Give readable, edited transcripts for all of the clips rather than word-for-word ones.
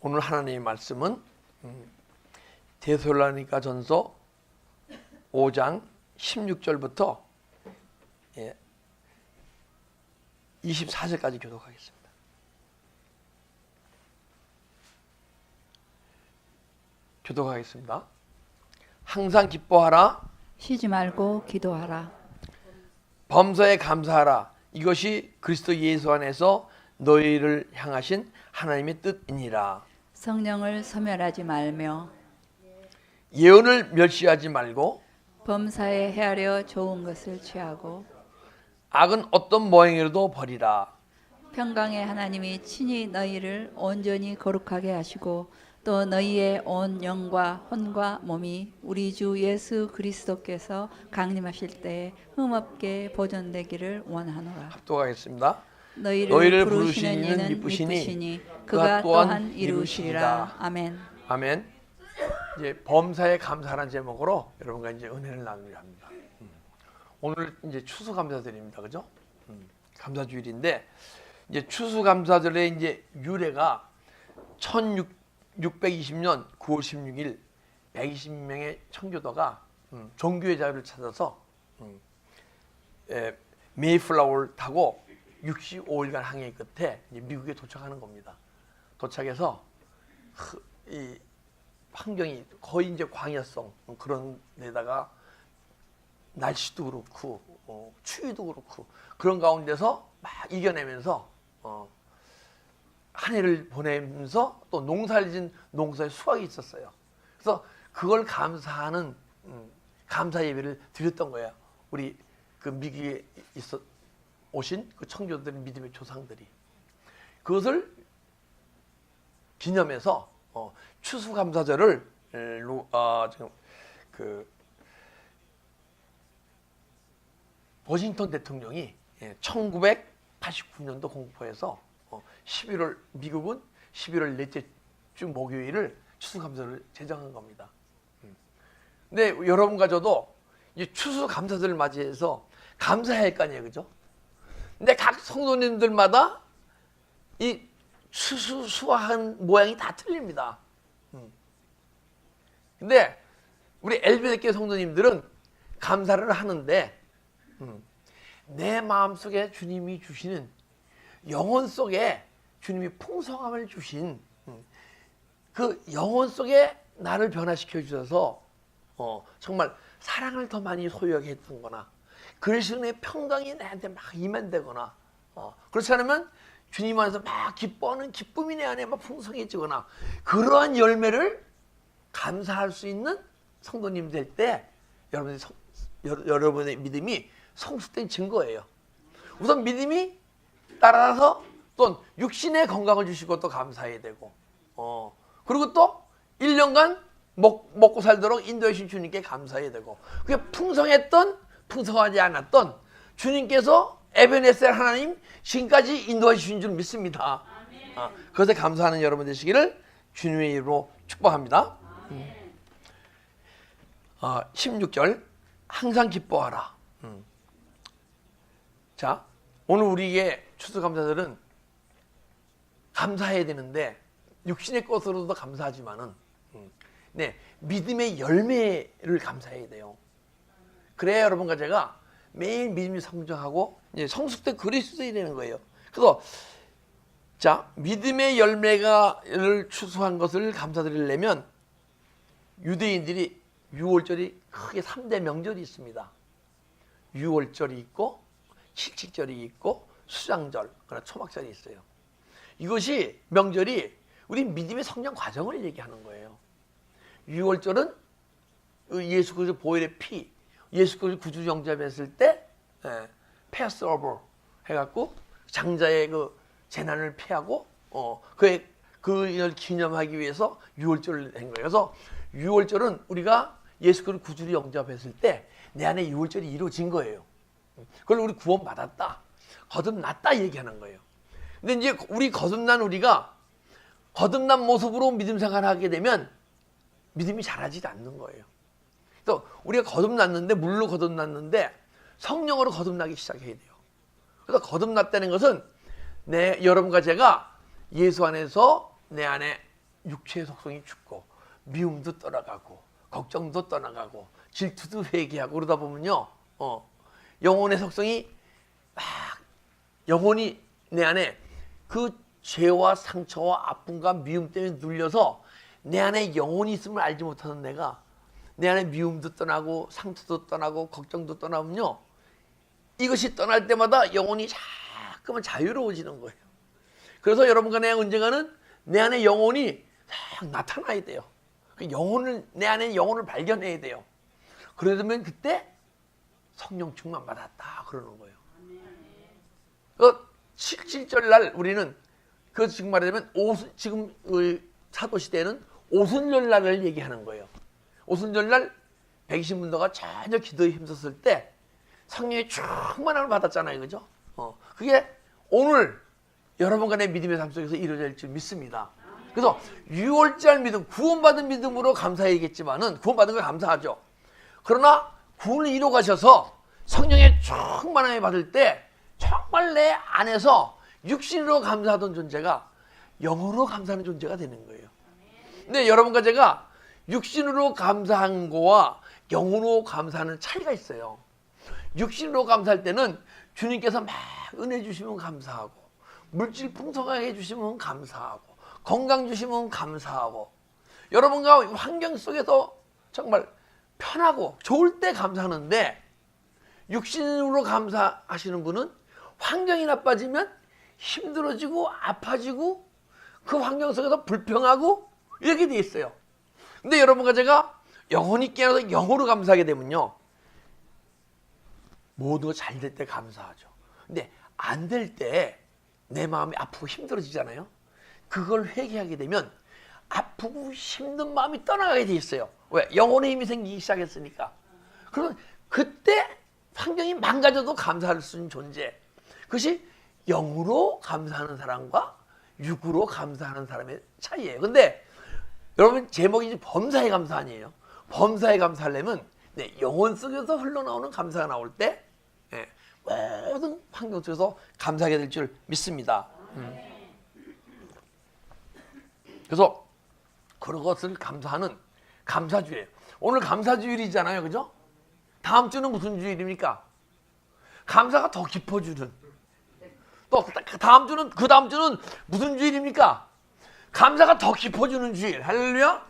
오늘 하나님의 말씀은 데살로니가 전서 5장 16절부터 24절까지 교독하겠습니다. 교독하겠습니다. 항상 기뻐하라. 쉬지 말고 기도하라. 범사에 감사하라. 이것이 그리스도 예수 안에서 너희를 향하신 하나님의 뜻이니라. 성령을 소멸하지 말며 예언을 멸시하지 말고 범사에 헤아려 좋은 것을 취하고 악은 어떤 모양이라도 버리라. 평강의 하나님이 친히 너희를 온전히 거룩하게 하시고 또 너희의 온 영과 혼과 몸이 우리 주 예수 그리스도께서 강림하실 때에 흠없게 보존되기를 원하노라. 합독하겠습니다. 너희를 부르시는 이는 미쁘시니 그가 또한 이루시리라. 아멘. 아멘. 이제 범사에 감사라는 제목으로 여러분과 이제 은혜를 나누려 합니다. 오늘 이제 추수감사절입니다, 그죠? 감사주일인데 이제 추수감사절의 이제 유래가 1620년 9월 16일 120명의 청교도가 종교의 자유를 찾아서 메이플라워를 타고 65일간 항해 끝에 이제 미국에 도착하는 겁니다. 도착해서 이 환경이 거의 이제 광야성 그런 데다가 날씨도 그렇고 추위도 그렇고 그런 가운데서 막 이겨내면서 한 해를 보내면서 또 농사를 짓는 농사의 수확이 있었어요. 그래서 그걸 감사하는 감사 예배를 드렸던 거예요. 우리 그 미국에 오신 그 청교도들 믿음의 조상들이 그것을 기념해서 추수감사절을 지금 그 워싱턴 대통령이 1989년도 공포에서 11월 미국은 11월 넷째 주 목요일을 추수감사를 제정한 겁니다. 근데 여러분과 저도 이제 추수감사절을 맞이해서 감사해야 할 거 아니에요, 그죠? 근데 각 성도님들마다 이 수수한 모양이 다 틀립니다. 근데 우리 엘베드교 성도님들은 감사를 하는데 내 마음속에 주님이 주시는 영혼 속에 주님이 풍성함을 주신 그 영혼 속에 나를 변화시켜 주셔서 정말 사랑을 더 많이 소유하게 했던 거나 그리스도의 평강이 나한테 막 임한다거나 그렇지 않으면 주님 안에서 막 기뻐하는 기쁨이 내 안에 막 풍성해지거나 그러한 열매를 감사할 수 있는 성도님 될 때 여러분의 믿음이 성숙된 증거예요. 우선 믿음이 따라서 또 육신의 건강을 주시고 또 감사해야 되고 그리고 또 1년간 먹고 살도록 인도해 주신 주님께 감사해야 되고 그게 풍성하지 않았던 주님께서 에베네셀 하나님 지금까지 인도해 주신 줄 믿습니다. 그것에 감사하는 여러분 되시기를 주님의 이름으로 축복합니다. 16절 항상 기뻐하라. 자, 오늘 우리에게 추수감사절은 감사해야 되는데 육신의 것으로도 감사하지만은 믿음의 열매를 감사해야 돼요. 그래야 여러분과 제가 매일 믿음이 성장하고 이제 성숙된 그리스도인이 되는 거예요. 그래서 자, 믿음의 열매를 추수한 것을 감사드리려면 유대인들이 6월절이 크게 3대 명절이 있습니다. 6월절이 있고 칠칠절이 있고 수장절, 그러나 초막절이 있어요. 이것이 명절이 우리 믿음의 성장 과정을 얘기하는 거예요. 6월절은 예수 그리스도 보혈의 피, 예수 그리스도 구주 영접했을 때 패스오버 해갖고 장자의 그 재난을 피하고 그걸 기념하기 위해서 6월절을 한 거예요. 그래서 6월절은 우리가 예수 그리스도 구주를 영접했을 때 내 안에 6월절이 이루어진 거예요. 그걸 우리 구원받았다, 거듭났다 얘기하는 거예요. 근데 이제 우리가 거듭난 모습으로 믿음 생활을 하게 되면 믿음이 자라지도 않는 거예요. 또 우리가 거듭났는데 물로 거듭났는데 성령으로 거듭나기 시작해야 돼요. 그래서 거듭났다는 것은 여러분과 제가 예수 안에서 내 안에 육체의 속성이 죽고 미움도 떠나가고 걱정도 떠나가고 질투도 회개하고 그러다 보면요, 영혼의 속성이 막 영혼이 내 안에 그 죄와 상처와 아픔과 미움 때문에 눌려서 내 안에 영혼이 있음을 알지 못하는 내가 내 안에 미움도 떠나고 상처도 떠나고 걱정도 떠나면요, 이것이 떠날 때마다 영혼이 자꾸만 자유로워지는 거예요. 그래서 여러분과 내가 언젠가는 내 안에 영혼이 딱 나타나야 돼요. 내 안에 영혼을 발견해야 돼요. 그러면 그때 성령 충만 받았다 그러는 거예요. 그 77절 날 우리는 그 지금 말하자면 지금 사도 시대에는 오순절 날을 얘기하는 거예요. 오순절 날 120문도가 전혀 기도에 힘썼을 때 성령의 충만함을 받았잖아요, 그죠? 그게 오늘 여러분과 내 믿음의 삶 속에서 이루어질 줄 믿습니다. 그래서 6월절 믿음, 구원받은 믿음으로 감사해야겠지만은 구원받은 걸 감사하죠. 그러나 구원을 이루어 가셔서 성령의 충만함을 받을 때 정말 내 안에서 육신으로 감사하던 존재가 영으로 감사하는 존재가 되는 거예요. 근데 여러분과 제가 육신으로 감사한 거와 영으로 감사하는 차이가 있어요. 육신으로 감사할 때는 주님께서 막 은혜 주시면 감사하고 물질 풍성하게 해주시면 감사하고 건강 주시면 감사하고 여러분과 환경 속에서 정말 편하고 좋을 때 감사하는데, 육신으로 감사하시는 분은 환경이 나빠지면 힘들어지고 아파지고 그 환경 속에서 불평하고 이렇게 돼 있어요. 근데 여러분과 제가 영혼이 깨어나서 영으로 감사하게 되면요, 모두가 잘 될 때 감사하죠. 근데 안 될 때 내 마음이 아프고 힘들어지잖아요. 그걸 회개하게 되면 아프고 힘든 마음이 떠나가게 돼 있어요. 왜? 영혼의 힘이 생기기 시작했으니까. 그러면 그때 환경이 망가져도 감사할 수 있는 존재, 그것이 영으로 감사하는 사람과 육으로 감사하는 사람의 차이예요. 근데 여러분, 제목이 범사에 감사 아니에요. 범사에 감사하려면 영혼 속에서 흘러나오는 감사가 나올 때 모든 환경 속에서 감사하게 될 줄 믿습니다. 그래서 그런 것을 감사하는 감사주일이에요. 오늘 감사주일이잖아요, 그죠? 다음 주는 무슨 주일입니까? 감사가 더 깊어지는. 또 다음 주는, 그 다음 주는 무슨 주일입니까? 감사가 더 깊어지는 주일. 할렐루야.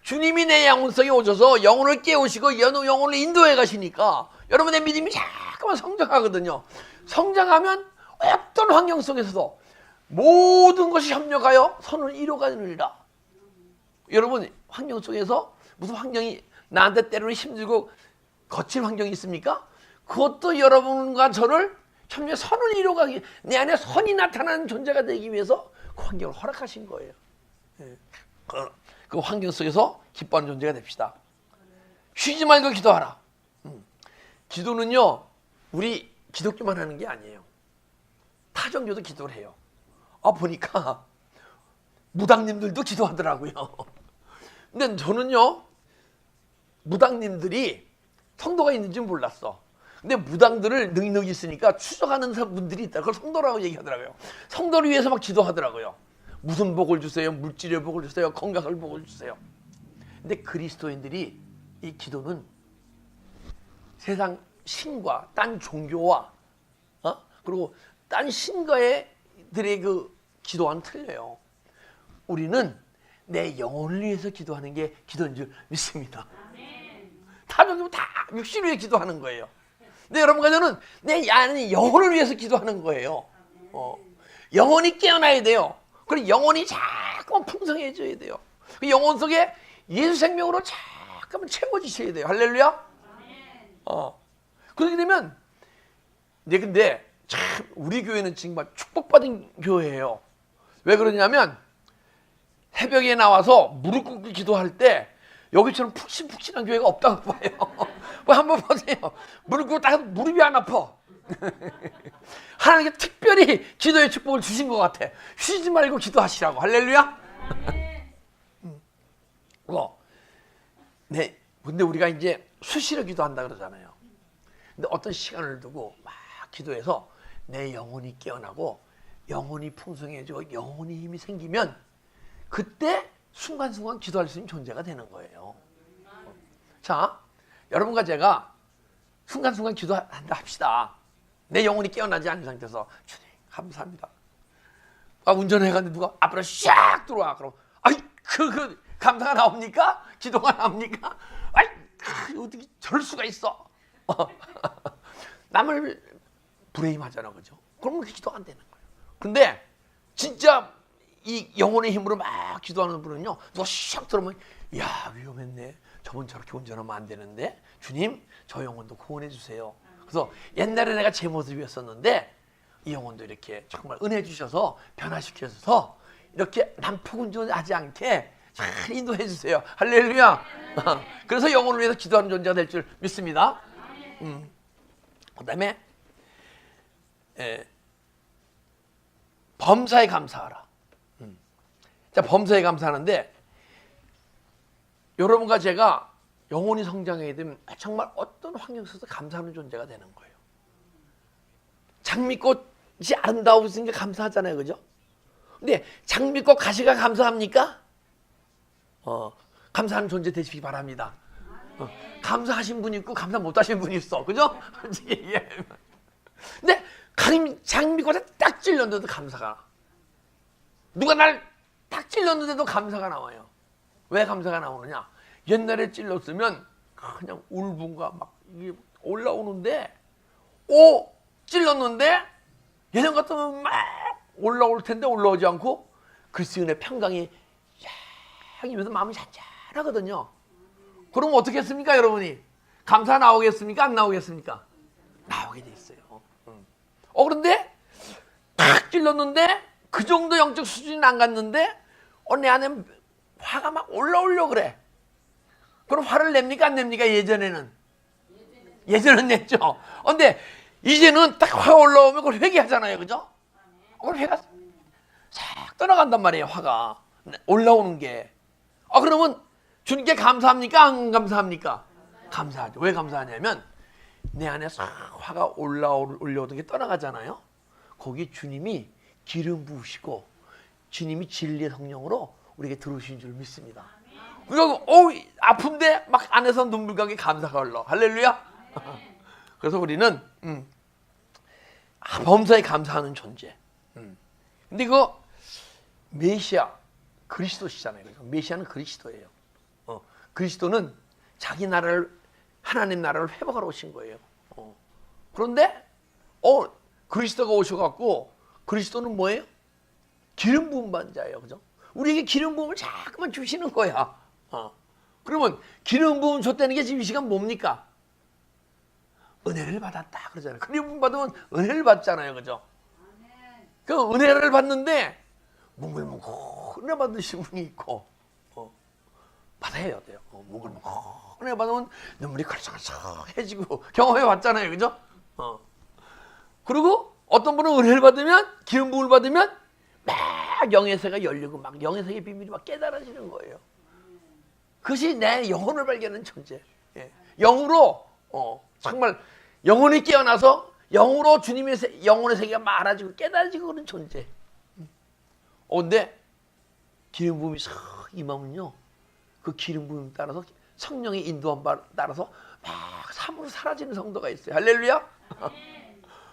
주님이 내 영혼 속에 오셔서 영혼을 깨우시고 영혼을 인도해 가시니까 여러분의 믿음이 자꾸만 성장하거든요. 성장하면 어떤 환경 속에서도 모든 것이 협력하여 선을 이루어가느니라. 여러분, 환경 속에서 무슨 환경이 나한테 때로는 힘들고 거친 환경이 있습니까? 그것도 여러분과 저를 협력 선을 이루어가기, 내 안에 선이 나타나는 존재가 되기 위해서 그 환경을 허락하신 거예요. 그 환경 속에서 기뻐하는 존재가 됩시다. 쉬지 말고 기도하라. 기도는요, 우리 기독교만 하는 게 아니에요. 타종교도 기도를 해요. 보니까 무당님들도 기도하더라고요. 근데 저는요, 무당님들이 성도가 있는지 몰랐어. 근데 무당들을 능력이 있으니까 추적하는 분들이 있다. 그걸 성도라고 얘기하더라고요. 성도를 위해서 막 기도하더라고요. 무슨 복을 주세요, 물질의 복을 주세요, 건강을 복을 주세요. 근데 그리스도인들이 이 기도는 세상 신과 딴 종교와 그리고 딴 신과들의 그 기도와는 틀려요. 우리는 내 영혼을 위해서 기도하는 게 기도인 줄 믿습니다. 타종교는 다 육신을 위해 기도하는 거예요. 근데 여러분과 저는 내 안에 영혼을 위해서 기도하는 거예요. 영혼이 깨어나야 돼요. 그리고 영혼이 자꾸만 풍성해져야 돼요. 그 영혼 속에 예수 생명으로 자꾸만 채워지셔야 돼요. 할렐루야. 그렇게 되면, 근데 참 우리 교회는 정말 축복받은 교회예요. 왜 그러냐면 새벽에 나와서 무릎 꿇고 기도할 때 여기처럼 푹신푹신한 교회가 없다고 봐요. 한번 보세요. 무릎 꿇고 딱 무릎이 안 아파. 하나님께 특별히 기도의 축복을 주신 것 같아. 쉬지 말고 기도하시라고. 할렐루야. 네. 근데 우리가 이제 수시로 기도한다 그러잖아요. 근데 어떤 시간을 두고 막 기도해서 내 영혼이 깨어나고 영혼이 풍성해지고 영혼이 힘이 생기면 그때 순간순간 기도할 수 있는 존재가 되는 거예요. 자, 여러분과 제가 순간순간 기도한다 합시다. 내 영혼이 깨어나지 않은 상태에서 주님 감사합니다. 운전해가는데 누가 앞으로 샥 들어와. 그럼 아이 그 감사가 나옵니까? 기도가 나옵니까? 아이 어떻게 저럴 수가 있어? 남을 불행하잖아, 그죠? 그러면 그 기도가 안 되는 거예요. 근데 진짜 이 영혼의 힘으로 막 기도하는 분은요, 누가 샥 들어오면 야 위험했네. 저분 저렇게 운전하면 안 되는데 주님 저 영혼도 구원해 주세요. 그래서 옛날에 내가 제 모습이었었는데 이 영혼도 이렇게 정말 은혜 주셔서 변화시켜서 이렇게 난폭운전하지 않게 잘 인도해 주세요. 할렐루야. 그래서 영혼을 위해서 기도하는 존재가 될 줄 믿습니다. 그 다음에 범사에 감사하라. 자, 범사에 감사하는데 여러분과 제가 영혼이 성장하게 되면 정말 어떤 환경 속에서 감사하는 존재가 되는 거예요. 장미꽃이 아름다우니까 감사하잖아요, 그죠? 근데 장미꽃 가시가 감사합니까? 감사하는 존재 되시기 바랍니다. 감사하신 분이 있고 감사 못하신 분이 있어, 그죠? 근데 장미꽃에 딱 찔렸는데도 감사가, 누가 날 딱 찔렸는데도 감사가 나와요. 왜 감사가 나오느냐? 옛날에 찔렀으면 그냥 울분과 막 이게 올라오는데, 찔렀는데 예전 같으면 막 올라올 텐데 올라오지 않고 그리스도의 은혜 평강이 향이면서 마음이 잔잔하거든요. 그럼 어떻게 했습니까, 여러분이? 감사 나오겠습니까? 안 나오겠습니까? 나오게 돼 있어요. 그런데 딱 찔렀는데 그 정도 영적 수준이 안 갔는데 내 안에 화가 막 올라오려고 그래. 그럼 화를 냅니까, 안 냅니까? 예전에는 냈죠. 근데 이제는 딱 화가 올라오면 그걸 회개하잖아요, 그죠? 그걸 회가 싹 떠나간단 말이에요, 화가 올라오는 게. 그러면 주님께 감사합니까, 안 감사합니까? 감사하죠. 왜 감사하냐면 내 안에 싹 화가 올라오던 게 떠나가잖아요. 거기 주님이 기름 부으시고 주님이 진리의 성령으로 우리에게 들어오신 줄 믿습니다. 그래서 아픈데 막 안에서 눈물감이 감사가 흘러. 할렐루야. 그래서 우리는 범사에 감사하는 존재. 근데 이거 메시아 그리스도시잖아요. 메시아는 그리스도예요. 그리스도는 자기 나라를, 하나님 나라를 회복하러 오신 거예요. 그런데 그리스도가 오셔갖고, 그리스도는 뭐예요? 기름 부음 받은 자예요, 그죠? 우리에게 기름 부음을 자꾸만 주시는 거야. 그러면 기름 부음 줬다는 게 지금 이 시간 뭡니까? 은혜를 받았다 그러잖아요. 기름 부음 받으면 은혜를 받잖아요, 그죠? 그 은혜를 받는데 뭉글뭉글 은혜 받으신 분이 있고, 받아야 돼요. 뭉글뭉글 은혜 받으면 눈물이 걸썩걸썩해지고 경험해 봤잖아요, 그죠? 그리고 어떤 분은 은혜를 받으면, 기름 부음을 받으면 막 영의 세가 열리고 막 영의 세계의 비밀이 막 깨달아지는 거예요. 그것이 내 영혼을 발견하는 존재. 영으로 정말 영혼이 깨어나서 영으로 주님의 영혼의 세계가 막 알아지고 깨달아지고 그런 존재. 근데 기름 부음이 싹 임하면요, 그 기름 부음 따라서 성령의 인도함 따라서 막 삶으로 사라지는 성도가 있어요. 할렐루야.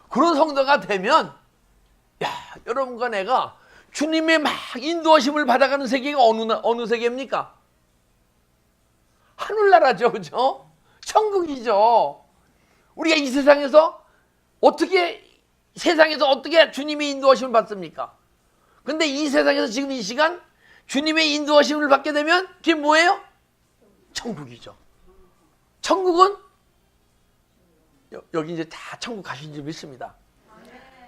그런 성도가 되면, 여러분과 내가 주님의 막 인도하심을 받아가는 세계가 어느 세계입니까? 하늘나라죠, 그죠? 천국이죠. 우리가 이 세상에서 어떻게 주님의 인도하심을 받습니까? 근데 이 세상에서 지금 이 시간 주님의 인도하심을 받게 되면 그게 뭐예요? 천국이죠. 천국은 여기 이제 다 천국 가신 줄 믿습니다.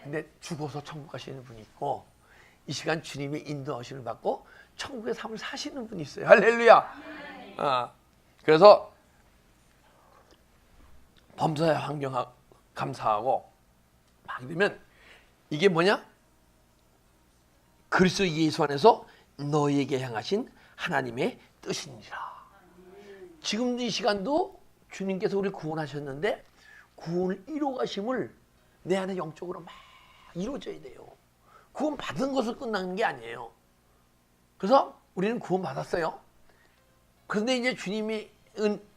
근데 죽어서 천국 가시는 분이 있고, 이 시간 주님의 인도하심을 받고 천국의 삶을 사시는 분이 있어요. 할렐루야. 그래서 범사의 환경 감사하고 막 되면 이게 뭐냐? 그리스도 예수 안에서 너희에게 향하신 하나님의 뜻이니라. 지금 이 시간도 주님께서 우리 구원하셨는데 구원을 이루어 가심을 내 안에 영적으로 막 이루어져야 돼요. 구원 받은 것을 끝나는 게 아니에요. 그래서 우리는 구원 받았어요. 그런데 이제 주님이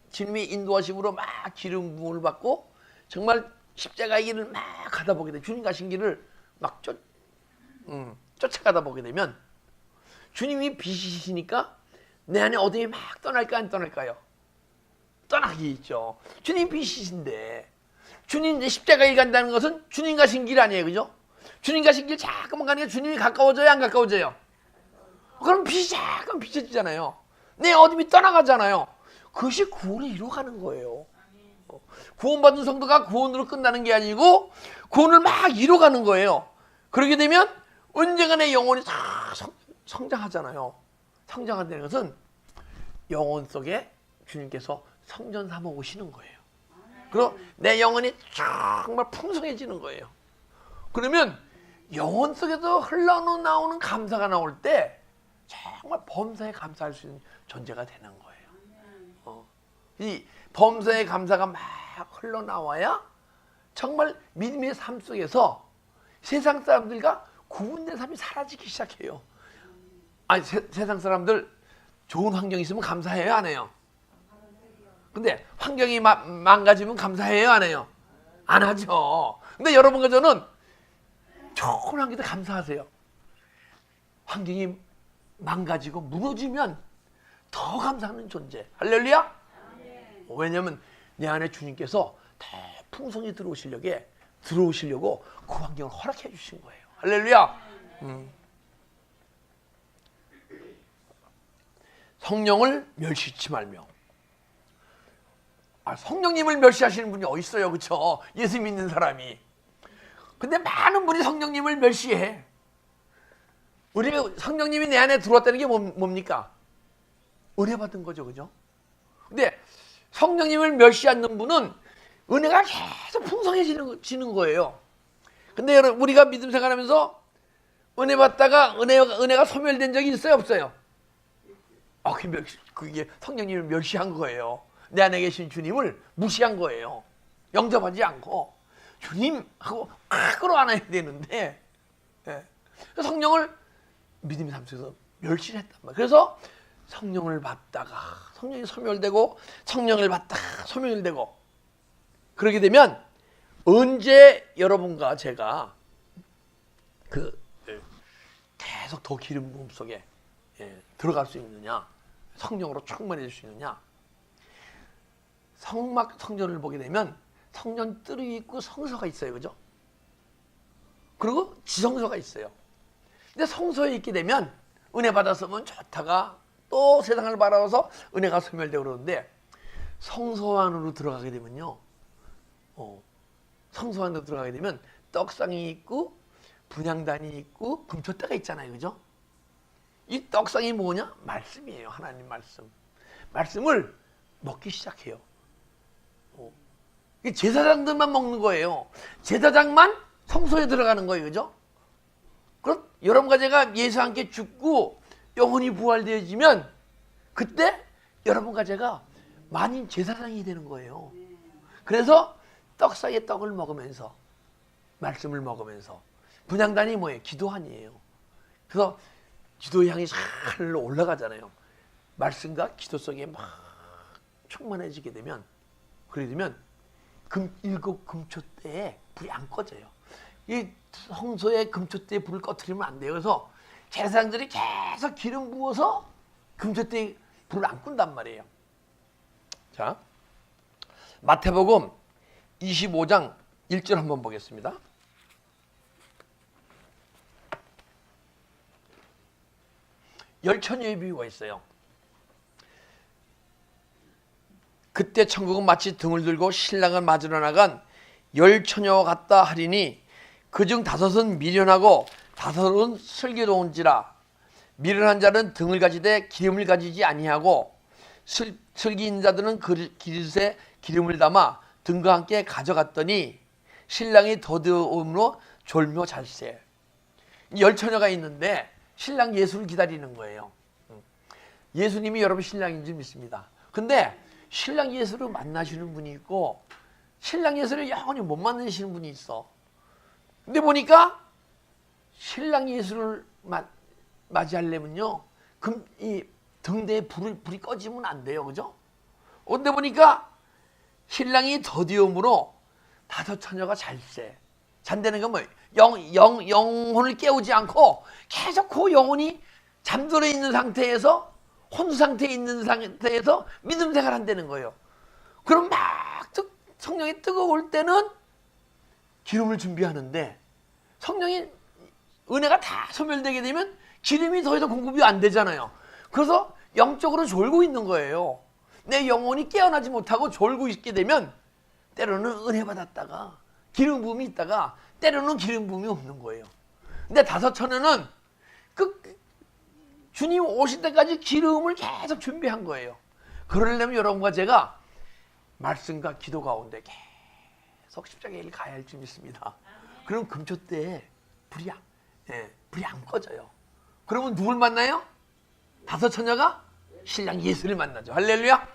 인도하심으로 막 기름 부음을 받고 정말 십자가의 길을 막 가다 보게 돼. 주님 가신 길을 막 쫓아가다 보게 되면 주님이 빛이시니까 내 안에 어둠이 막 떠날까 안 떠날까요? 떠나기 있죠. 주님 빛이신데 주님 이제 십자가에 길 간다는 것은 주님 가신 길 아니에요, 그죠? 주님 가신 길 자꾸만 가는 게 주님이 가까워져요, 안 가까워져요? 그럼 빛이 자꾸만 비춰지잖아요. 내 어둠이 떠나가잖아요. 그것이 구원을 이루어가는 거예요. 구원받은 성도가 구원으로 끝나는 게 아니고 구원을 막 이루어가는 거예요. 그렇게 되면 언젠가 내 영혼이 다 성장하잖아요. 성장한다는 것은 영혼 속에 주님께서 성전 삼아 오시는 거예요. 그리고 내 영혼이 정말 풍성해지는 거예요. 그러면 영혼 속에서 흘러나오는 감사가 나올 때 정말 범사에 감사할 수 있는 존재가 되는 거예요. 이 범사의 감사가 막 흘러나와야 정말 믿음의 삶 속에서 세상 사람들과 구분된 삶이 사라지기 시작해요. 아니, 세상 사람들 좋은 환경이 있으면 감사해요, 안 해요? 근데 환경이 망가지면 감사해요, 안 해요? 안 하죠. 근데 여러분과 저는 좋은 환경에 감사하세요. 환경이 망가지고 무너지면 더 감사하는 존재. 할렐루야? 왜냐하면 내 안에 주님께서 더 풍성히 들어오시려고 그 환경을 허락해 주신 거예요. 할렐루야. 성령을 멸시치 말며. 성령님을 멸시하시는 분이 어디 있어요, 그렇죠? 예수 믿는 사람이. 근데 많은 분이 성령님을 멸시해. 우리가 성령님이 내 안에 들어왔다는 게 뭡니까? 은혜 받은 거죠, 그죠? 근데 성령님을 멸시하는 분은 은혜가 계속 풍성해지는 거예요. 근데 우리가 믿음 생활하면서 은혜 받다가 은혜가 소멸된 적이 있어요, 없어요? 그게 성령님을 멸시한 거예요. 내 안에 계신 주님을 무시한 거예요. 영접하지 않고 주님하고 끌어안아야 되는데 성령을 믿음의 삶 속에서 멸시를 했단 말이에요. 그래서 성령을 받다가 성령이 소멸되고 성령을 받다가 소멸되고 그렇게 되면 언제 여러분과 제가 계속 더 기름 부음 속에 들어갈 수 있느냐, 성령으로 충만해질 수 있느냐. 성전을 보게 되면 성전 뜰이 있고 성소가 있어요, 그죠? 그리고 지성소가 있어요. 근데 성소에 있게 되면 은혜 받았으면 좋다가 또 세상을 바라봐서 은혜가 소멸되고 그러는데 성소 안으로 들어가게 되면요, 성소 안으로 들어가게 되면 떡상이 있고 분향단이 있고 금초대가 있잖아요, 그죠? 이 떡상이 뭐냐? 말씀이에요. 하나님 말씀. 말씀을 먹기 시작해요. 제사장들만 먹는 거예요. 제사장만 성소에 들어가는 거예요, 그죠? 그럼 여러분과 제가 예수와 함께 죽고 영혼이 부활되어지면 그때 여러분과 제가 만인 제사장이 되는 거예요. 그래서 떡상의 떡을 먹으면서 말씀을 먹으면서 분향단이 뭐예요? 기도한이에요. 그래서 기도 향이 잘 올라가잖아요. 말씀과 기도 속에 막 충만해지게 되면 그래 되면 일곱 금초대에 불이 안 꺼져요. 이 성소에 금초대에 불을 꺼뜨리면 안 돼요. 그래서 제사장들이 계속 기름 부어서 금초대에 불을 안 끈단 말이에요. 자, 마태복음 25장 1절 한번 보겠습니다. 열처녀의 비유가 있어요. 그때 천국은 마치 등을 들고 신랑을 맞으러 나간 열처녀와 같다 하리니 그중 다섯은 미련하고 다섯은 슬기로운지라. 미련한 자는 등을 가지되 기름을 가지지 아니하고 슬기 있는 자들은 그릇에 기름을 담아 등과 함께 가져갔더니 신랑이 더디움으로 졸며 잘세. 열처녀가 있는데 신랑 예수를 기다리는 거예요. 예수님이 여러분 신랑인 줄 믿습니다. 근데 신랑 예수를 만나시는 분이 있고 신랑 예수를 영원히 못 만나시는 분이 있어. 근데 보니까 신랑 예수를 맞이하려면요, 이 등대에 불이 꺼지면 안 돼요, 그죠? 근데 보니까 신랑이 더디움으로 다섯 처녀가 잘세. 잔다는 건 뭐예요? 영혼을 깨우지 않고 계속 그 영혼이 잠들어 있는 상태에서, 혼수 상태에 있는 상태에서 믿음 생활 한다는 거예요. 그럼 막 성령이 뜨거울 때는 기름을 준비하는데, 성령이 은혜가 다 소멸되게 되면 기름이 더 이상 공급이 안 되잖아요. 그래서 영적으로 졸고 있는 거예요. 내 영혼이 깨어나지 못하고 졸고 있게 되면 때로는 은혜 받았다가 기름 부음이 있다가 때로는 기름 부음이 없는 거예요. 근데 다섯 처녀는 주님 오실 때까지 기름을 계속 준비한 거예요. 그러려면 여러분과 제가 말씀과 기도 가운데 계속 십자가의 길 가야 할 줄 믿습니다. 그럼 금초 때 불이 안 꺼져요. 그러면 누굴 만나요? 다섯 처녀가 신랑 예수를 만나죠. 할렐루야.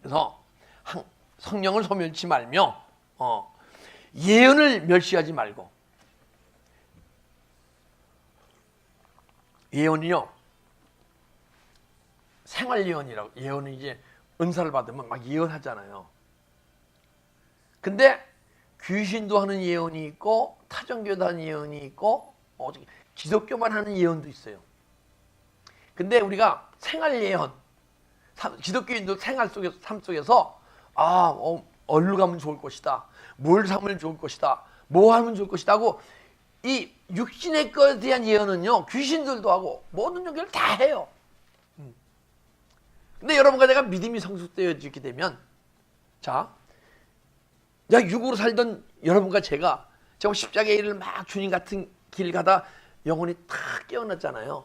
그래서 성령을 소멸치 말며 예언을 멸시하지 말고. 예언이요, 생활 예언이라고. 예언은 이제 은사를 받으면 막 예언하잖아요. 근데 귀신도 하는 예언이 있고 타종교도 하는 예언이 있고 기독교만 하는 예언도 있어요. 근데 우리가 생활 예언, 기독교인도 생활 속에서, 삶 속에서 어디로 가면 좋을 것이다, 뭘 하면 좋을 것이다, 뭐 하면 좋을 것이다 하고, 이 육신의 것에 대한 예언은요, 귀신들도 하고 모든 종교를 다 해요. 근데 여러분과 내가 믿음이 성숙되어지게 되면, 자, 육으로 살던 여러분과 제가 십자가의 일을 막 주님 같은 길 가다 영혼이 탁 깨어났잖아요.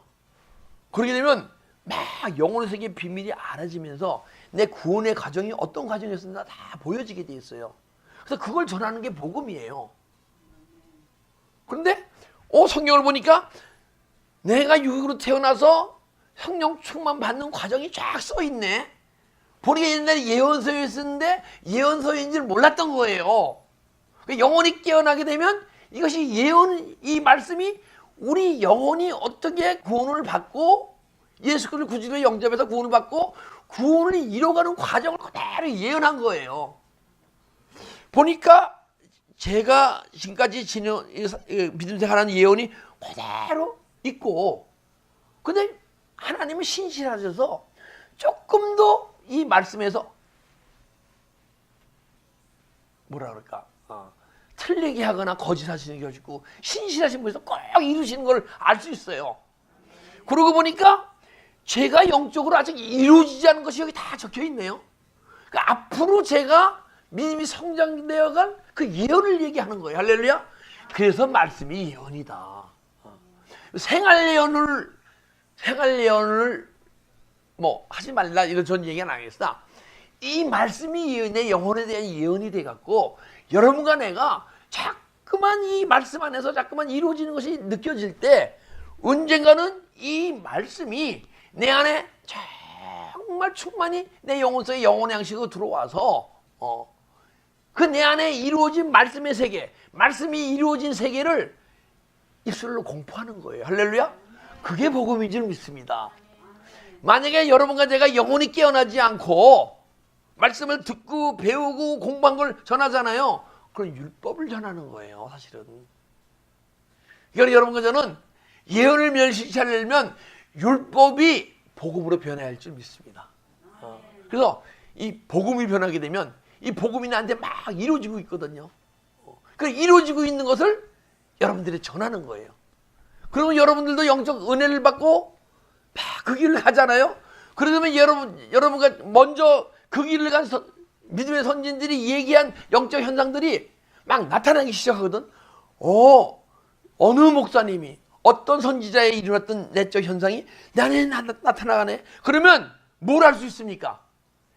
그러게 되면 막 영혼의 세계의 비밀이 알아지면서 내 구원의 과정이 어떤 과정이었는가 다 보여지게 돼 있어요. 그래서 그걸 전하는 게 복음이에요. 그런데 성경을 보니까 내가 육으로 태어나서 성령 충만 받는 과정이 쫙 써 있네. 보니까 옛날에 예언서에 쓰는데 예언서인 줄 몰랐던 거예요. 영혼이 깨어나게 되면 이것이 이 말씀이 우리 영혼이 어떻게 구원을 받고 예수 그리스도 구주로 영접해서 구원을 받고 구원을 이뤄가는 과정을 그대로 예언한 거예요. 보니까 제가 지금까지 믿음 생활하는 예언이 그대로 있고, 근데 하나님은 신실하셔서 조금 더 이 말씀에서 뭐라 그럴까, 틀리게 하거나 거짓하시는 게 없고 신실하신 분에서 꼭 이루시는 걸 알 수 있어요. 그러고 보니까 제가 영적으로 아직 이루어지지 않은 것이 여기 다 적혀 있네요. 그러니까 앞으로 제가 믿음이 성장되어갈 그 예언을 얘기하는 거예요. 할렐루야. 그래서 말씀이 예언이다. 생활 예언을 뭐 하지 말라 이런 전 얘기는 안 하겠어. 이 말씀이 내 영혼에 대한 예언이 돼갖고 여러분과 내가 자꾸만 이 말씀 안에서 자꾸만 이루어지는 것이 느껴질 때 언젠가는 이 말씀이 내 안에 정말 충만히 내 영혼 속에 영혼의 양식으로 들어와서 그 내 안에 이루어진 말씀의 세계, 말씀이 이루어진 세계를 입술로 공포하는 거예요. 할렐루야. 그게 복음인 줄 믿습니다. 만약에 여러분과 제가 영혼이 깨어나지 않고 말씀을 듣고 배우고 공부한 걸 전하잖아요. 그건 율법을 전하는 거예요, 사실은. 그러니까 여러분과 저는 예언을 멸시하려면 율법이 복음으로 변해야 할 줄 믿습니다. 그래서 이 복음이 변하게 되면 이 복음이 나한테 막 이루어지고 있거든요. 그 이루어지고 있는 것을 여러분들이 전하는 거예요. 그러면 여러분들도 영적 은혜를 받고 막 그 길을 가잖아요. 그러면 여러분과 먼저 그 길을 간 믿음의 선진들이 얘기한 영적 현상들이 막 나타나기 시작하거든. 어느 목사님이 어떤 선지자에 일어났던 내적 현상이 내 안에 나타나가네. 그러면 뭘 할 수 있습니까?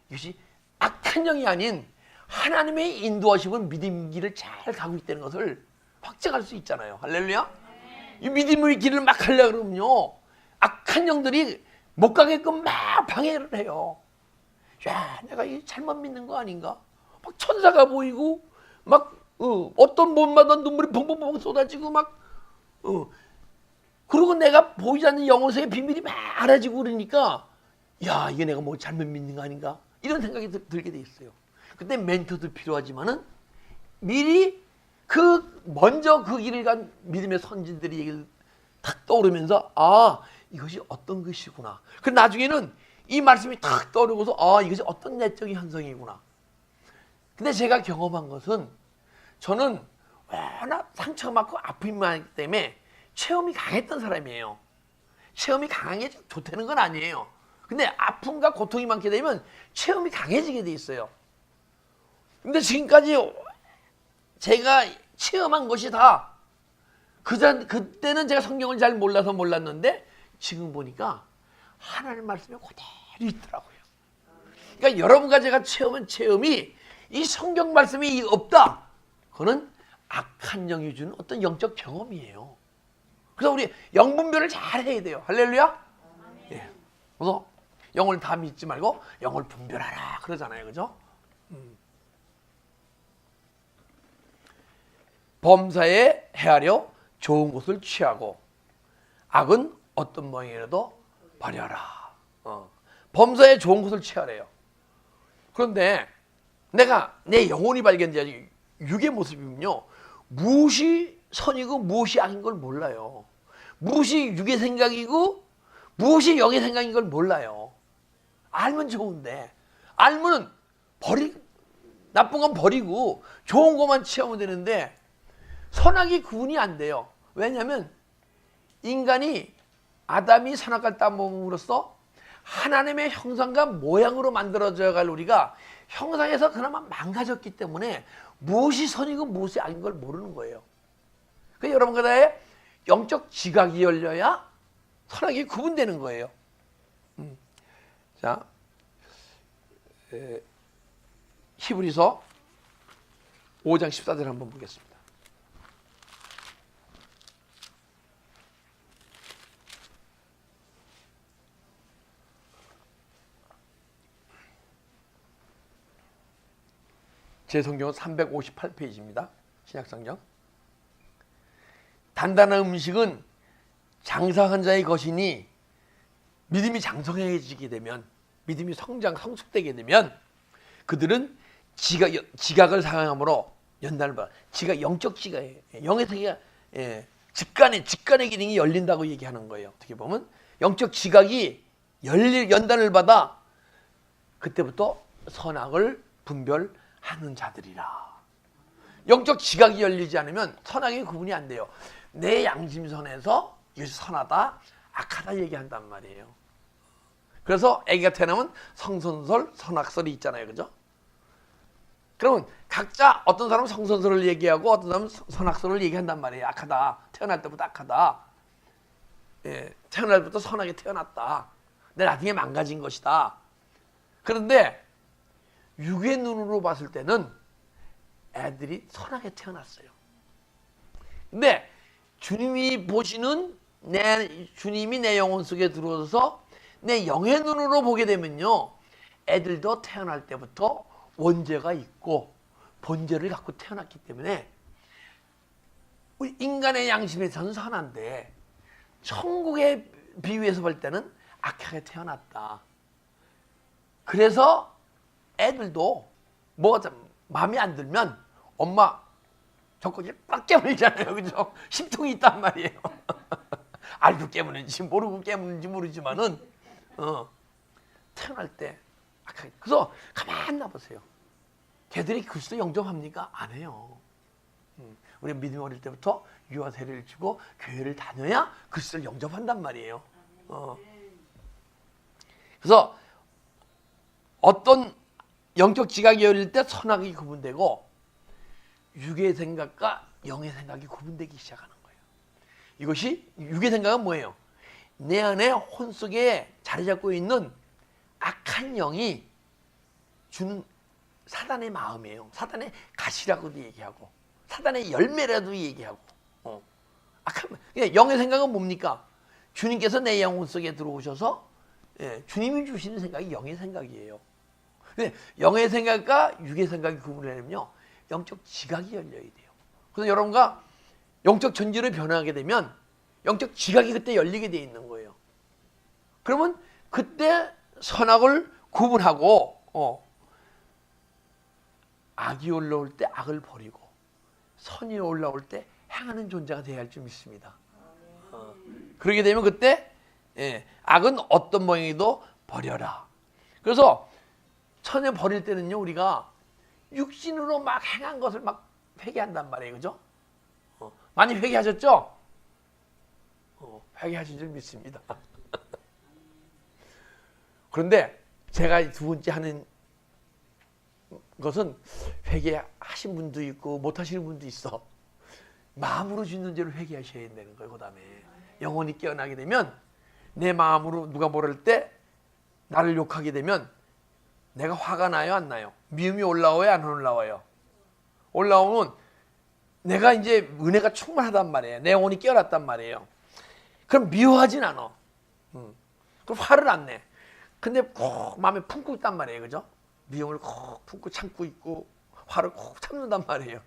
이것이 악한 영이 아닌 하나님의 인도하심은 믿음 길을 잘 가고 있다는 것을 확증할 수 있잖아요. 할렐루야. 이 믿음의 길을 막 가려고 그러면요, 악한 영들이 못 가게끔 막 방해를 해요. 야, 내가 이 잘못 믿는 거 아닌가? 막 천사가 보이고 막 어떤 몸마다 눈물이 펑펑펑 쏟아지고 막 그리고 내가 보이지 않는 영혼세의 비밀이 많아지고 그러니까 야 이게 내가 뭐 잘못 믿는 거 아닌가 이런 생각이 들게 돼 있어요. 근데 멘토도 필요하지만은 미리 먼저 그 길을 간 믿음의 선진들이 얘기를 탁 떠오르면서 아 이것이 어떤 것이구나. 그 나중에는 이 말씀이 탁 떠오르고서 아 이것이 어떤 내적인 현상이구나. 근데 제가 경험한 것은 저는 워낙 상처가 많고 아픔이 많기 때문에 체험이 강했던 사람이에요. 체험이 강하게 좋다는 건 아니에요. 근데 아픔과 고통이 많게 되면 체험이 강해지게 돼 있어요. 근데 지금까지 제가 체험한 것이 다 그때는 제가 성경을 잘 몰라서 몰랐는데 지금 보니까 하나님 말씀이 그대로 있더라고요. 그러니까 여러분과 제가 체험한 체험이 이 성경 말씀이 없다. 그거는 악한 영이 주는 어떤 영적 경험이에요. 그래서 우리 영분별을 잘 해야 돼요. 할렐루야. 예. 그래서 영을 다 믿지 말고 영을 분별하라 그러잖아요. 그죠? 범사에 헤아려 좋은 것을 취하고 악은 어떤 모양이라도 버려라. 범사에 좋은 것을 취하래요. 그런데 내가 내 영혼이 발견돼야지 육의 모습이면요. 무엇이 선이고 무엇이 악인 걸 몰라요. 무엇이 육의 생각이고 무엇이 영의 생각인 걸 몰라요. 알면 좋은데 알면 나쁜 건 버리고 좋은 것만 취하면 되는데 선악이 구분이 안 돼요. 왜냐하면 인간이 아담이 선악과를 따먹음으로써 하나님의 형상과 모양으로 만들어져 갈 우리가 형상에서 그나마 망가졌기 때문에 무엇이 선이고 무엇이 악인 걸 모르는 거예요. 그래서 여러분과 나의 영적 지각이 열려야 선악이 구분되는 거예요. 자, 히브리서 5장 14절 한번 보겠습니다. 제 성경은 358페이지입니다. 신약성경. 단단한 음식은 장사한 자의 것이니 믿음이 장성해지게 되면 믿음이 성숙되게 되면 그들은 지각을 상함으로 연단을 받아. 지각 영적 지각이에요. 영의 세계가 직간의 기능이 열린다고 얘기하는 거예요. 어떻게 보면 영적 지각이 연단을 받아 그때부터 선악을 분별하는 자들이라. 영적 지각이 열리지 않으면 선악의 구분이 안 돼요. 내 양심선에서 이것이 선하다, 악하다 얘기한단 말이에요. 그래서 아기가 태어나면 성선설, 선악설이 있잖아요. 그죠? 그러면 각자 어떤 사람은 성선설을 얘기하고 어떤 사람은 선악설을 얘기한단 말이에요. 악하다. 태어날 때부터 악하다. 태어날 때부터 선하게 태어났다. 근데 나중에 망가진 것이다. 그런데 육의 눈으로 봤을 때는 애들이 선하게 태어났어요. 근데 주님이 보시는 주님이 내 영혼 속에 들어와서 내 영의 눈으로 보게 되면요. 애들도 태어날 때부터 원죄가 있고 본죄를 갖고 태어났기 때문에 우리 인간의 양심에서는 선한데 천국의 비유에서 볼 때는 악하게 태어났다. 그래서 애들도 뭐가 마음에 안 들면 엄마 젖꼭지를 빡 깨물잖아요. 그죠? 심통이 있단 말이에요. 알고 깨무는지 모르고 깨무는지 모르지만은 태어날 때 악하게. 그래서 가만히 놔보세요. 걔들이 그리스도 영접합니까? 안 해요. 우리 믿음 어릴 때부터 유아 세례를 주고 교회를 다녀야 그리스도를 영접한단 말이에요. 그래서 어떤 영적 지각이 열릴 때 선악이 구분되고 육의 생각과 영의 생각이 구분되기 시작하는 거예요. 이것이 육의 생각은 뭐예요? 내 안에 혼 속에 자리 잡고 있는 악한 영이 주는 사단의 마음이에요. 사단의 가시라고도 얘기하고 사단의 열매라도 얘기하고 악한 영의 생각은 뭡니까? 주님께서 내 영혼 속에 들어오셔서 주님이 주시는 생각이 영의 생각이에요. 근데 영의 생각과 육의 생각이 구분을 하면요 영적 지각이 열려야 돼요. 그래서 여러분과 영적 전지를 변화하게 되면 영적 지각이 그때 열리게 돼 있는 거예요. 그러면 그때 선악을 구분하고 악이 올라올 때 악을 버리고 선이 올라올 때 행하는 존재가 되어야 할 줄 믿습니다. 그러게 되면 그때 악은 어떤 모양이도 버려라. 그래서 천에 버릴 때는요, 우리가 육신으로 막 행한 것을 막 회개한단 말이에요. 그죠? 많이 회개하셨죠? 회개하신 줄 믿습니다. 그런데 제가 두 번째 하는 것은 회개하신 분도 있고 못하시는 분도 있어. 마음으로 짓는 죄를 회개하셔야 된다는 거예요. 그 다음에 영혼이 깨어나게 되면 내 마음으로 누가 모를 때 나를 욕하게 되면 내가 화가 나요, 안 나요? 미움이 올라와요, 안 올라와요? 올라오면 내가 이제 은혜가 충만하단 말이에요. 내 영혼이 깨어났단 말이에요. 그럼 미워하진 않아. 그럼 화를 안 내. 근데 꼭 마음에 품고 있단 말이에요. 그죠? 미움을 꼭 품고 참고 있고 화를 꼭 참는단 말이에요.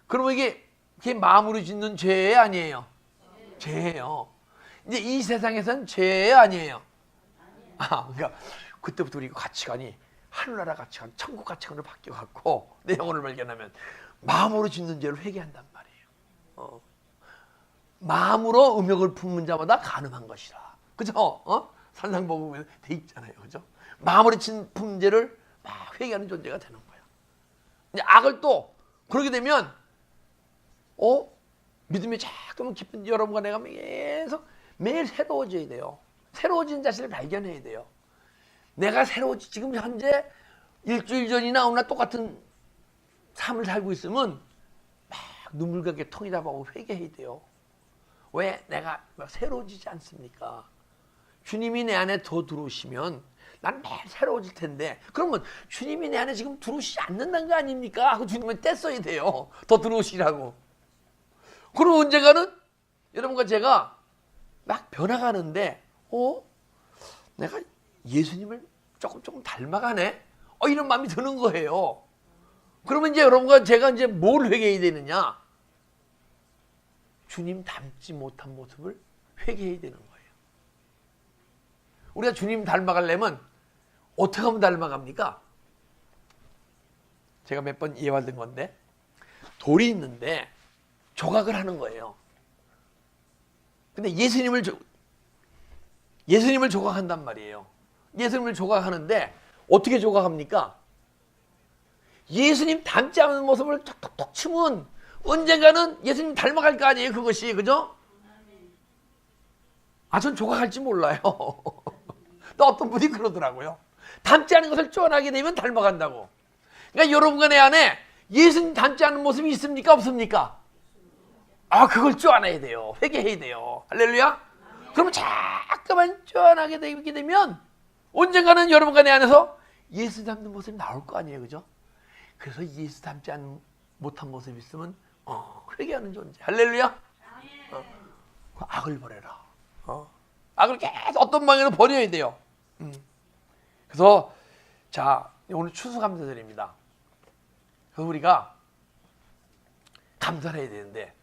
그러면 이게 마음으로 짓는 죄예요, 아니에요? 죄예요. 이제 이 세상에선 죄예요, 아니에요? 그러니까 그때부터 우리 가치관이 하늘나라 가치관, 천국 가치관으로 바뀌어갖고 내 영혼을 발견하면 마음으로 짓는 죄를 회개한단 말이에요. 마음으로 음욕을 품는 자마다 간음한 것이라. 그죠? 산상복음에 돼 있잖아요. 그죠? 마음으로 품는 죄를 막 회개하는 존재가 되는 거야. 이제 악을 또 그러게 되면 믿음이 자꾸만 깊은 여러분과 내가 계속 매일 새로워져야 돼요. 새로워진 자신을 발견해야 돼요. 내가 지금 현재 일주일 전이나 오늘 똑같은 삶을 살고 있으면 막 눈물감게 통이 잡아오고 회개해야 돼요. 왜? 내가 막 새로워지지 않습니까? 주님이 내 안에 더 들어오시면 난 매일 새로워질 텐데, 그러면 주님이 내 안에 지금 들어오시지 않는다는 거 아닙니까? 하고 주님은 떼써야 돼요. 더 들어오시라고. 그럼 언젠가는 여러분과 제가 막 변화가는데 내가 예수님을 조금 닮아가네? 이런 마음이 드는 거예요. 그러면 이제 여러분과 제가 이제 뭘 회개해야 되느냐? 주님 닮지 못한 모습을 회개해야 되는 거예요. 우리가 주님 닮아가려면 어떻게 하면 닮아갑니까? 제가 몇 번 예화된 건데, 돌이 있는데 조각을 하는 거예요. 근데 예수님을 조각한단 말이에요. 예수님을 조각하는데 어떻게 조각합니까? 예수님 닮지 않은 모습을 톡톡톡 치면 언젠가는 예수님 닮아갈 거 아니에요, 그것이. 그죠? 전 조각할지 몰라요. 또 어떤 분이 그러더라고요. 닮지 않은 것을 쪼아나게 되면 닮아간다고. 그러니까 여러분과 내 안에 예수님 닮지 않은 모습이 있습니까, 없습니까? 그걸 쪼아내야 돼요. 회개해야 돼요. 할렐루야. 그러면 자꾸만 쪼아나게 되게 되면 언젠가는 여러분과 내 안에서 예수 닮는 모습이 나올 거 아니에요, 그죠? 그래서 예수 닮지 못한 모습이 있으면 회개하는 존재. 할렐루야. 악을 버려라. 악을 계속 어떤 방향으로 버려야 돼요. 그래서 오늘 추수감사절입니다. 그래서 우리가 감사를 해야 되는데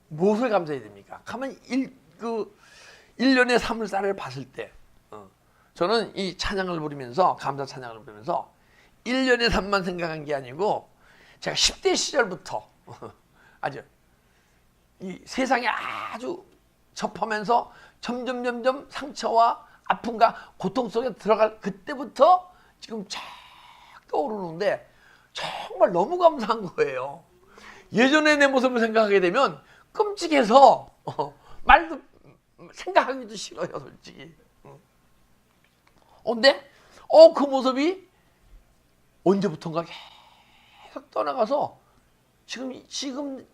무엇을 감사해야 됩니까? 가만 1년의 사물살을 봤을 때 저는 이 찬양을 부르면서, 감사 찬양을 부르면서 1년의 삶만 생각한 게 아니고 제가 10대 시절부터 아주 이 세상에 아주 접하면서 점점 상처와 아픔과 고통 속에 들어갈 그때부터 지금 쫙 떠오르는데 정말 너무 감사한 거예요. 예전에 내 모습을 생각하게 되면 끔찍해서 말도 생각하기도 싫어요, 솔직히. 근데 그 모습이 언제부턴가 계속 떠나가서 지금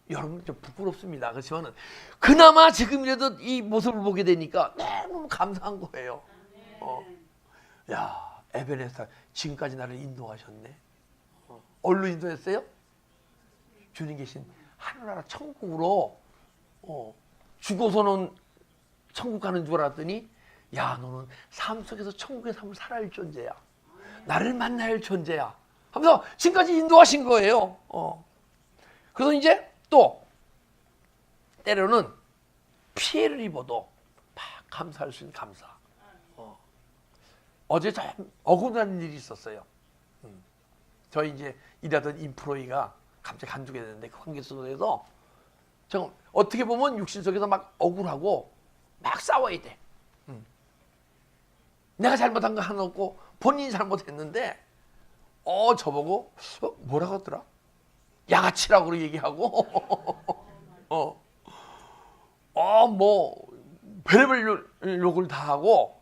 여러분 좀 부끄럽습니다. 그렇지만은 그나마 지금이라도 이 모습을 보게 되니까 너무 감사한 거예요. 야, 에베네스터 지금까지 나를 인도하셨네. 어디로 인도했어요? 주님 계신 하늘나라 천국으로 죽어서는 천국 가는 줄 알았더니, 야, 너는 삶 속에서 천국의 삶을 살아야 할 존재야. 나를 만나야 할 존재야. 하면서 지금까지 인도하신 거예요. 그래서 이제 또 때로는 피해를 입어도 막 감사할 수 있는 감사. 어제 좀 억울한 일이 있었어요. 저희 이제 일하던 인프로이가 갑자기 간두게 됐는데 그 관계 속에서 정 어떻게 보면 육신 속에서 막 억울하고 막 싸워야 돼. 내가 잘못한 거 하나 없고 본인이 잘못했는데 저보고 뭐라고 하더라? 양아치라고 얘기하고 뭐 별의별 욕을 다 하고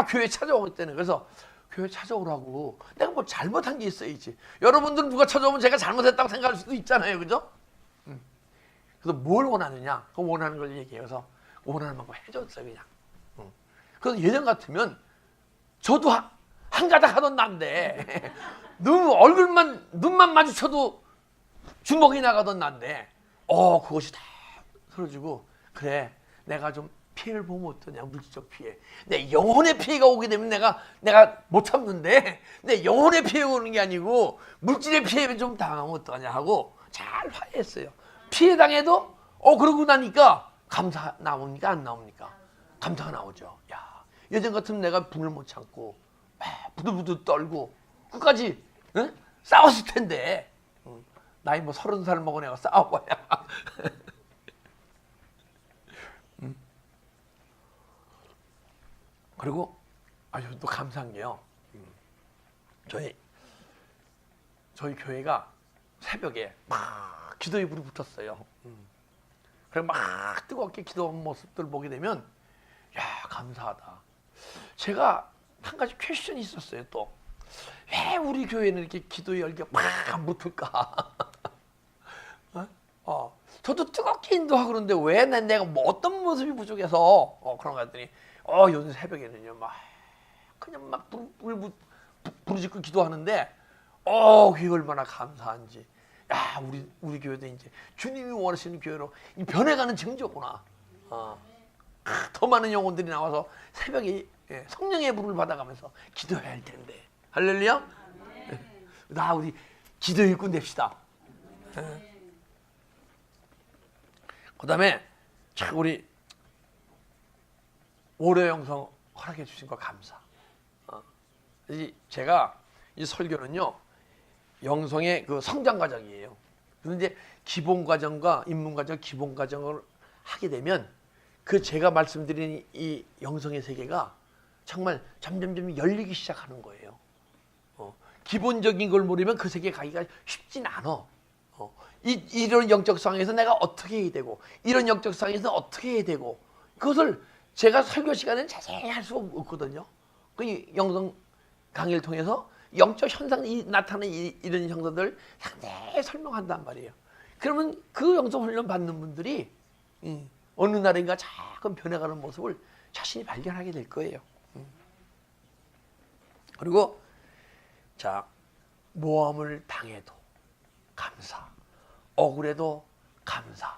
교회 찾아오기 때문에 그래서 교회 찾아오라고 내가 뭐 잘못한 게 있어야지. 여러분들은 누가 찾아오면 제가 잘못했다고 생각할 수도 있잖아요, 그죠? 그래서 뭘 원하느냐? 그 원하는 걸 얘기해서 원하는 만큼 해줬어요, 그냥. 그래서 예전 같으면 저도 한 가닥 하던 난데 눈만 마주쳐도 주먹이 나가던 난데 그것이 다 틀어지고 그래 내가 좀 피해를 보면 어떠냐. 물질적 피해. 내 영혼의 피해가 오게 되면 내가 못 참는데 내 영혼의 피해가 오는 게 아니고 물질의 피해를 좀 당하면 어떠냐 하고 잘 화해했어요. 피해 당해도 그러고 나니까 감사 나옵니까 안 나옵니까? 감사가 나오죠. 야, 예전 같으면 내가 분을 못 참고 부들부들 떨고 끝까지 싸웠을 텐데 나이 뭐 30살 먹은 애가 싸워봐야 그리고 아주 또 감사한 게요. 저희 교회가 새벽에 막 기도의 불이 붙었어요. 그래 막 뜨겁게 기도하는 모습들 보게 되면 야 감사하다. 제가 한 가지 퀘스천이 있었어요. 또 왜 우리 교회는 이렇게 기도의 열기가 막 붙을까? 저도 뜨겁게 인도하고 그러는데 왜 내가 뭐 어떤 모습이 부족해서 그런 거 같더니 요즘 새벽에는요 막 그냥 막 부르짖고 기도하는데 그게 얼마나 감사한지. 야 우리 교회도 이제 주님이 원하시는 교회로 변해가는 징조구나. 더 많은 영혼들이 나와서 새벽에 성령의 불을 받아가면서 기도해야 할 텐데. 할렐루야. 우리 기도 일꾼 됩시다. 그 다음에 우리 월요 영성 허락해 주신 거 감사. 제가 이 설교는요 영성의 그 성장 과정이에요. 그런데 이제 기본 과정과 입문 과정, 기본 과정을 하게 되면 그 제가 말씀드린 이 영성의 세계가 정말 점점점 열리기 시작하는 거예요. 기본적인 걸 모르면 그 세계에 가기가 쉽진 않아. 이런 영적 상황에서 내가 어떻게 해야 되고 이런 영적 상황에서 어떻게 해야 되고 그것을 제가 설교 시간에는 자세히 할 수가 없거든요. 그 영성 강의를 통해서 영적 현상이 나타나는 이런 형사들 상세히 설명한단 말이에요. 그러면 그 영성 훈련 받는 분들이 어느 날인가 자꾸 변해가는 모습을 자신이 발견하게 될 거예요. 그리고 모함을 당해도 감사, 억울해도 감사.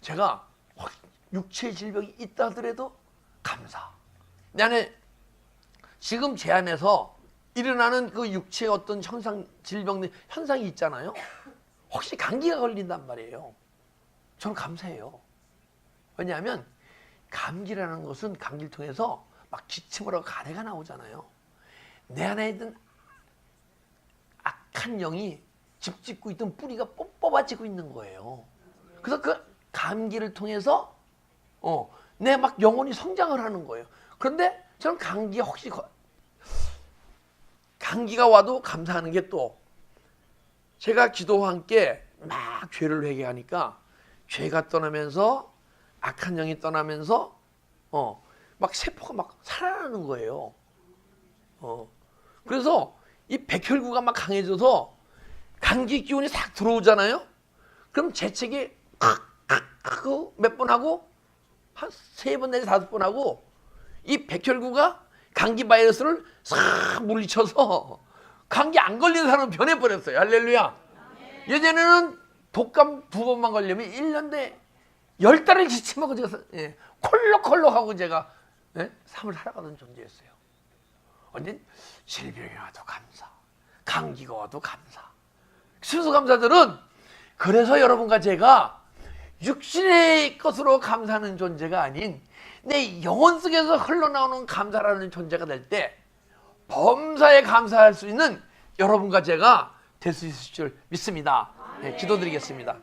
제가 육체 질병이 있다 하더라도 감사. 내 안에 지금 제 안에서 일어나는 그 육체의 어떤 현상, 질병 현상이 있잖아요. 혹시 감기가 걸린단 말이에요. 저는 감사해요. 왜냐하면 감기라는 것은 감기를 통해서 막 기침을 하고 가래가 나오잖아요. 내 안에 있던 악한 영이 집 짓고 있던 뿌리가 뽑아지고 있는 거예요. 그래서 그 감기를 통해서 내 막 영혼이 성장을 하는 거예요. 그런데 저는 감기가 와도 감사하는 게 또 제가 기도와 함께 막 죄를 회개하니까 죄가 떠나면서 악한 영이 떠나면서 막 세포가 막 살아나는 거예요. 그래서 이 백혈구가 막 강해져서 감기 기운이 싹 들어오잖아요. 그럼 재채기 몇 번 하고 한 3번 내지 5번 하고 이 백혈구가 감기 바이러스를 싹 물리쳐서 감기 안 걸리는 사람은 변해버렸어요. 할렐루야. 예전에는 독감 2번만 걸리면 1년 내에 10달을 기침하고 제가 콜록콜록하고 제가 삶을 살아가던 존재였어요. 언제 질병이 와도 감사, 감기가 와도 감사. 수수감사들은 그래서 여러분과 제가 육신의 것으로 감사하는 존재가 아닌 내 영혼 속에서 흘러나오는 감사라는 존재가 될 때 범사에 감사할 수 있는 여러분과 제가 될 수 있을 줄 믿습니다. 네, 기도드리겠습니다.